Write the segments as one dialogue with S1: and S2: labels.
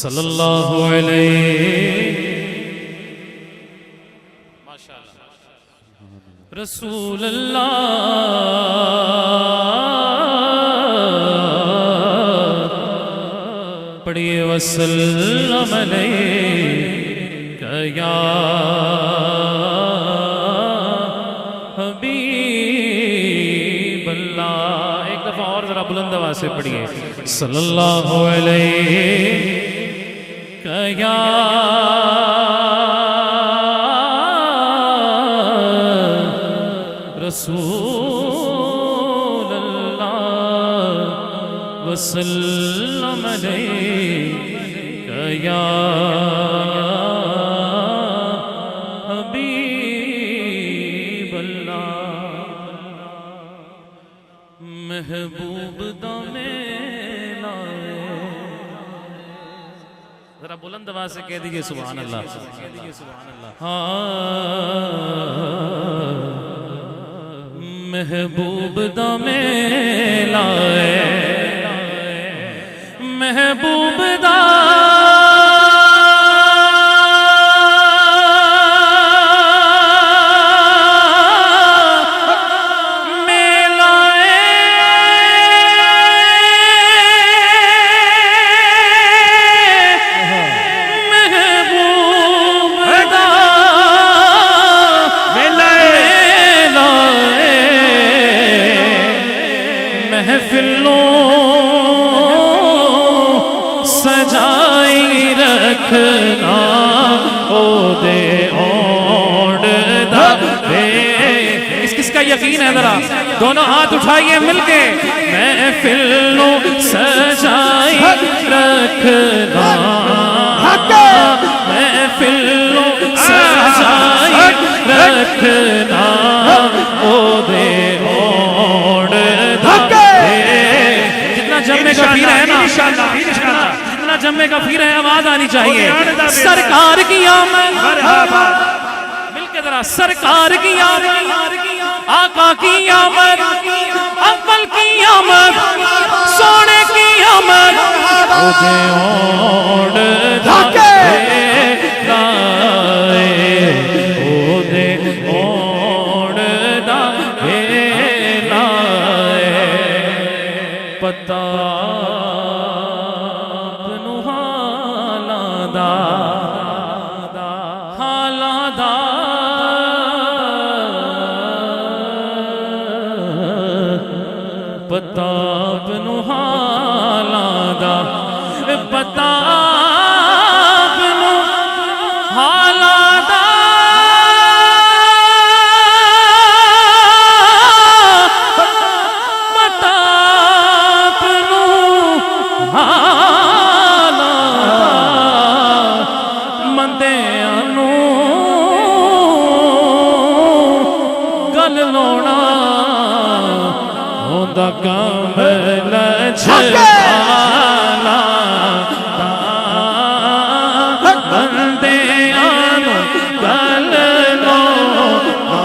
S1: صلی اللہ علیہ رسول اللہ پڑھیے وسلم علیکہ یا حبیب اللہ. ایک دفعہ اور ذرا بلند آواز سے پڑھیے صلی اللہ علیکہ یا رسول اللہ وسلم علیکہ یا حبیب اللہ. محبوب دم لائے. ذرا بلند آواز سے کہہ دیجئے سبحان اللہ. محبوب دم لائے محبوب سجائی رکھنا او دے اوڑ دا دے. کس کا یقین ہے ذرا دونوں ہاتھ اٹھائیے مل کے. محفلوں سجائی رکھنا محفلوں سجائی رکھنا او دے اوڑ دا دے. جتنا جمعے کا پیر ہے نا جتنا جمعے کا پیر ہے آواز آنی چاہیے. سرکار کی آمد مل کے ذرا سرکار کی آمد آقا کی آمد اول کی آمد سونے کی آمد او دے اوڑ دا دے لائے او دے اوڑ دا دے لائے. پتہ پتا بنو حالاں دا پتا بنو حالاں دا پتا بنو حالاں مندیاں نوں گل لونا دا کامل چھالا بندے آنو گل لونا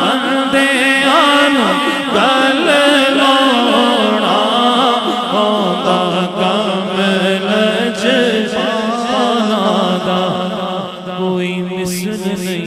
S1: بندے آنو گل لونا دا کامل چھالا دا کوئی مثل نہیں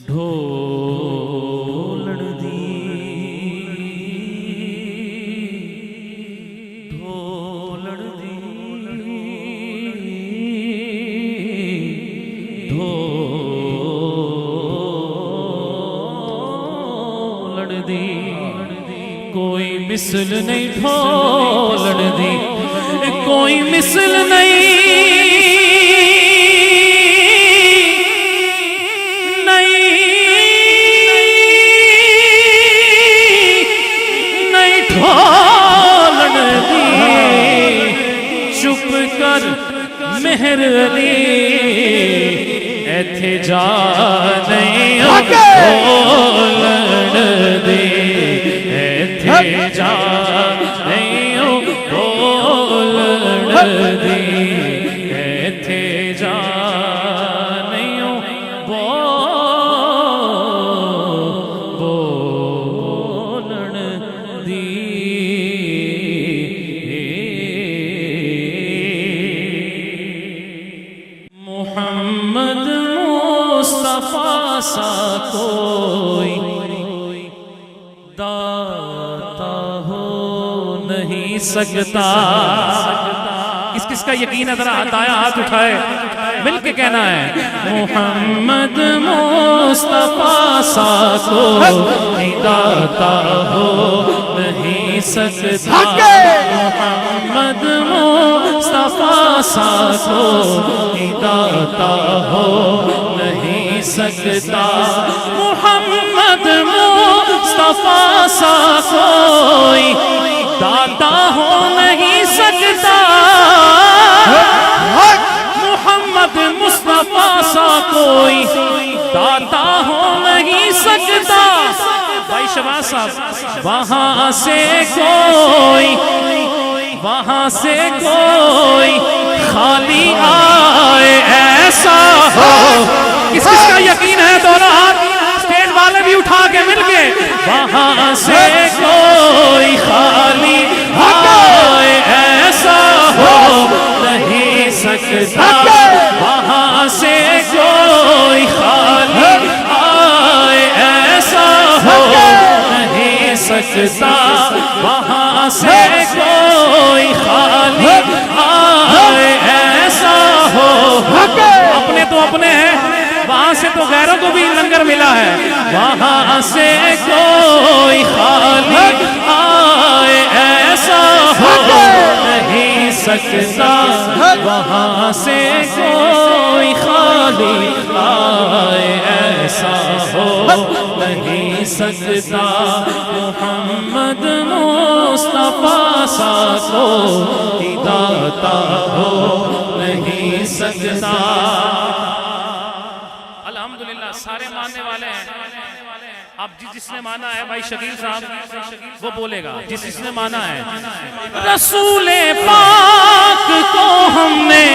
S1: ڈھولڑ دی ڈھولڑ دی ڈھولڑ دی کوئی مثل نہیں ڈھولڑ دی کوئی مثل نہیں مہر علی ایتھے جا نہیں بولن دی ایتھے جا نہیں بولن دی ایتھے جا نہیں بولن دی سا کوئی داتا ہو نہیں سکتا. کس کس کا یقین ہے ذرا ہاتھ اٹھائے مل کے کہنا ہے محمد مصطفیٰ سا کوئی داتا ہو نہیں سکتا. محمد مصطفیٰ سا کوئی داتا ہو نہیں سکتا. محمد مصطفیٰ سا کوئی داتا ہو نہیں سکتا. محمد مصطفیٰ سا کوئی داتا ہو نہیں سکتا. بھائی شباز صاحب وہاں سے کوئی خالی آئے ایسا ہو. کس کس کا یقین ہے دونوں ہاتھ اسٹیج والے بھی اٹھا کے مل کے وہاں سے کوئی خالی آئے ایسا ہو نہیں سکتا. وہاں سے کوئی خالی آئے ایسا ہو نہیں سکتا. وہاں سے کوئی خالی آئے ایسا ہو. اپنے تو اپنے ہیں وہاں سے تو غیروں کو بھی لنگر ملا ہے. وہاں سے کوئی خالی آئے ایسا ہو نہیں سکتا. وہاں سے کوئی خالی آئے ایسا ہو نہیں سکتا. محمد مصطفیٰ سا کوئی داتا ہو نہیں سکتا. الحمدللہ سارے ماننے والے ہیں. اب جس نے مانا ہے بھائی شکیل صاحب وہ بولے گا. جس نے مانا ہے رسول پاک کو ہم نے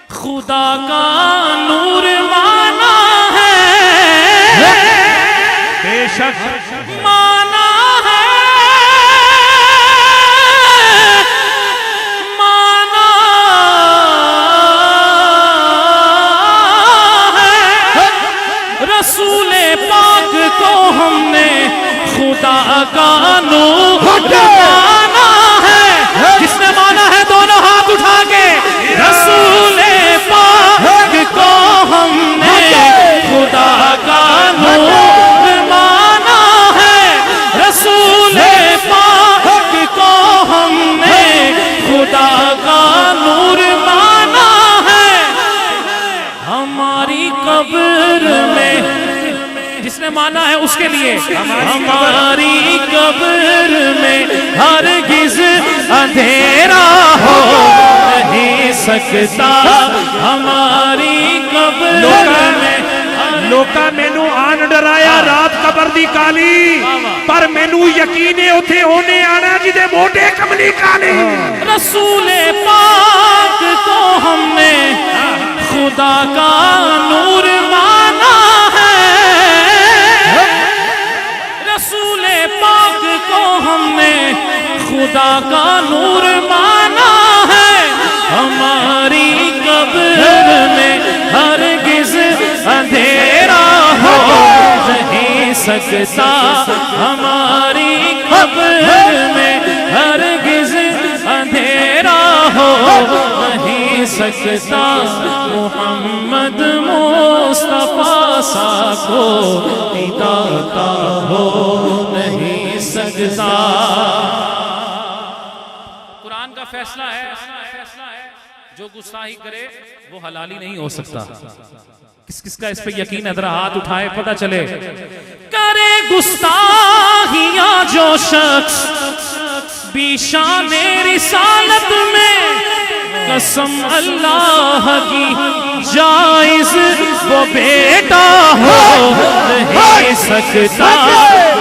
S1: خدا کا نور مانا ہے.
S2: بے شک
S1: مانا رسول پاک کو ہم نے خدا کا نور مانا ہے. جس نے مانا ہے دونوں ہاتھ اٹھا کے رسول پاک کو ہم نے خدا کا نور مانا ہے. رسول پاک کو ہم نے خدا کا نور مانا ہے. ہماری قبر میں جس نے مانا ہے اس کے لیے ہماری قبر میں ہرگز اندھیرا ہو نہیں سکتا. ہماری قبر میں
S2: ਲੋਕਾਂ ਮੈਨੂੰ ਆਣ ਡਰਾਇਆ ਰਾਤ ਕਬਰ ਦੀ ਕਾਲੀ ਪਰ ਮੈਨੂੰ ਯਕੀਨ ਹੈ ਉੱਥੇ ਉਹਨੇ ਆਣਾ ਜਿਹਦੇ ਮੋਢੇ ਕਮਲੀ ਕਾਲੀ.
S1: رسول پاک کو ہم نے خدا کا نور مانا ہے. رسول پاک کو ہم نے خدا کا نور مانا ہے. ہماری قبر میں ہرگز اندھیرا ہو نہیں سکتا. ہماری قبر میں ہرگز اندھیرا ہو نہیں سکتا. محمد مصطفیٰ سا کوئی داتا ہو نہیں سکتا. قرآن کا فیصلہ ہے جو گستاخی کرے وہ حلالی نہیں ہو سکتا. کس کس کا اس پہ یقین ہے ذرا ہاتھ اٹھائے پتہ چلے. کرے گستاخیاں جو شخص بھی شان رسالت میں قسم اللہ کی جائز وہ بیٹا ہو نہیں سکتا.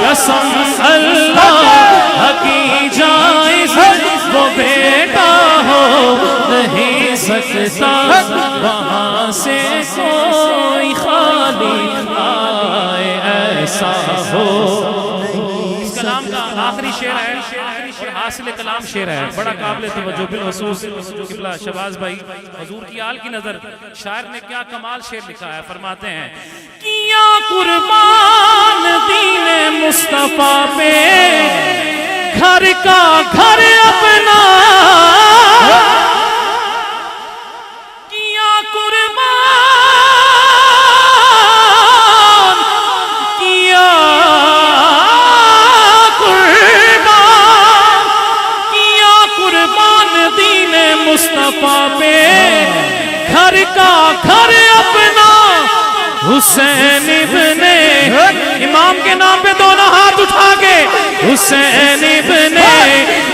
S1: قسم اللہ کی جائز وہ بیٹا ہو نہیں سکتا. وہاں سے کوئی خالی آئے ایسا ہو. اس کلام کا آخری شعر ہے اور حاصل کلام شعر ہے، بڑا قابل توجہ بالخصوص قبلہ شہباز بھائی حضور کی آل کی نظر شاعر نے کیا کمال شعر لکھا ہے. فرماتے ہیں کیا قربان دین مصطفیٰ پہ گھر کا گھر اپنا، کیا قربان دین مصطفیٰ پہ گھر کا گھر اپنا. حسین ابن امام کے نام پہ دونوں ہاتھ اٹھا کے حسین ابن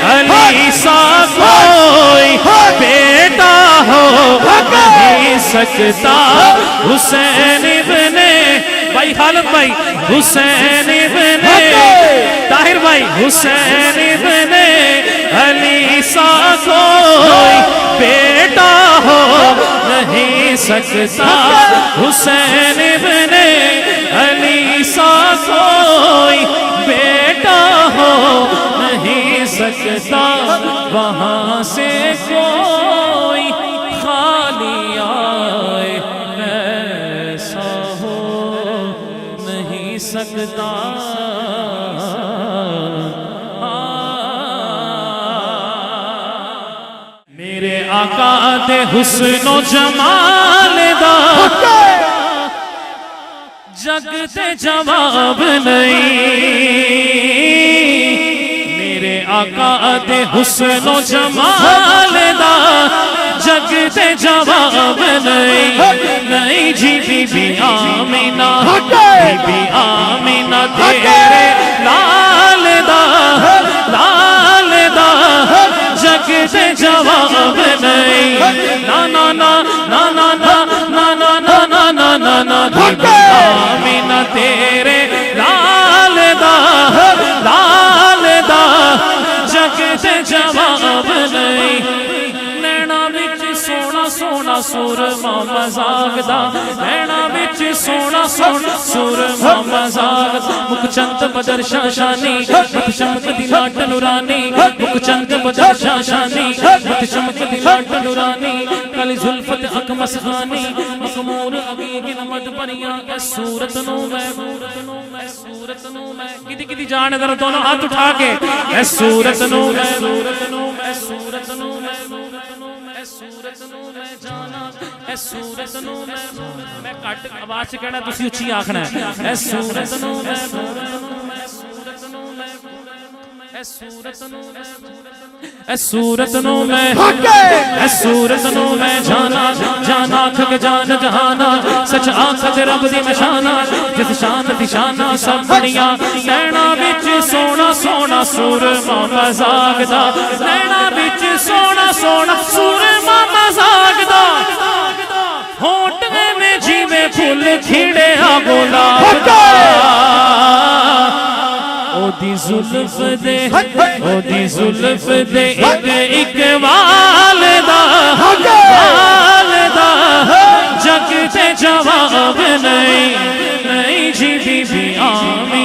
S1: علی سا کوئی بیٹا ہو نہیں سکتا. حسین ابن بھائی خالد بھائی، حسین ابن طاہر بھائی، حسین ابن علی سا کوئی بیٹا ہو نہیں سکتا. حسین ابن علی سا کوئی بیٹا ہو نہیں سکتا. وہاں سے کوئی خالی آئے ایسا ہو نہیں سکتا. میرے آقا دے حسن و جمال دا جگ تے جواب نہیں. میرے آقا دے حسن و جمال دا جگ تے جواب نہیں. نہیں جی بی بی آمینہ، بی بی آمینہ تیرے لال دا لال دا جگ تے جواب نہیں. نا نا نا نا نا نا نا نا نا نا نا نا بی بی آمینہ تیرے لال دا لال دا جگ تے جواب نہیں. نینا وچ سونا سونا سورما مزاق دا، نینا وچ سونا سونا سورما مزاق دا. مکھ چند بدر شاشانی مکھ چمک دی لاٹ نورانی، مکھ چند بدر شاشانی مکھ چمک دی لاٹ نورانی. کلی زلفت اک مسخانی مخمور عقیق نمد پریاں اے صورت نو میں اے صورت نو میں کدی کدی جان ذرا دونوں ہاتھ اٹھا کے اے صورت نو میں صورت نو میں صورت نو میں اے صورت نو میں جانا اے صورت نو میں کٹ آواز سے کہنا تسی اچھی آکھنا ہے. اے صورت نو میں صورت نو میں اے صورت نو میں اے صورت نو میں اے صورت نو میں جانا جانا کھگ جان جہانا سچ آنکھ رب دی مشانا جس شان دی شانا سب بڑیاں. نینا وچ سونا سونا سورما مزاق دا، نینا وچ سونا سونا سورما مزاق دا. ہونٹ میں جیویں پھول کھڑے آ گلاب دا. او دی زلف دے او دی زلف دے ایک والدہ والدہ جگ تے جواب نہیں. نہیں جی بی بی آمینہ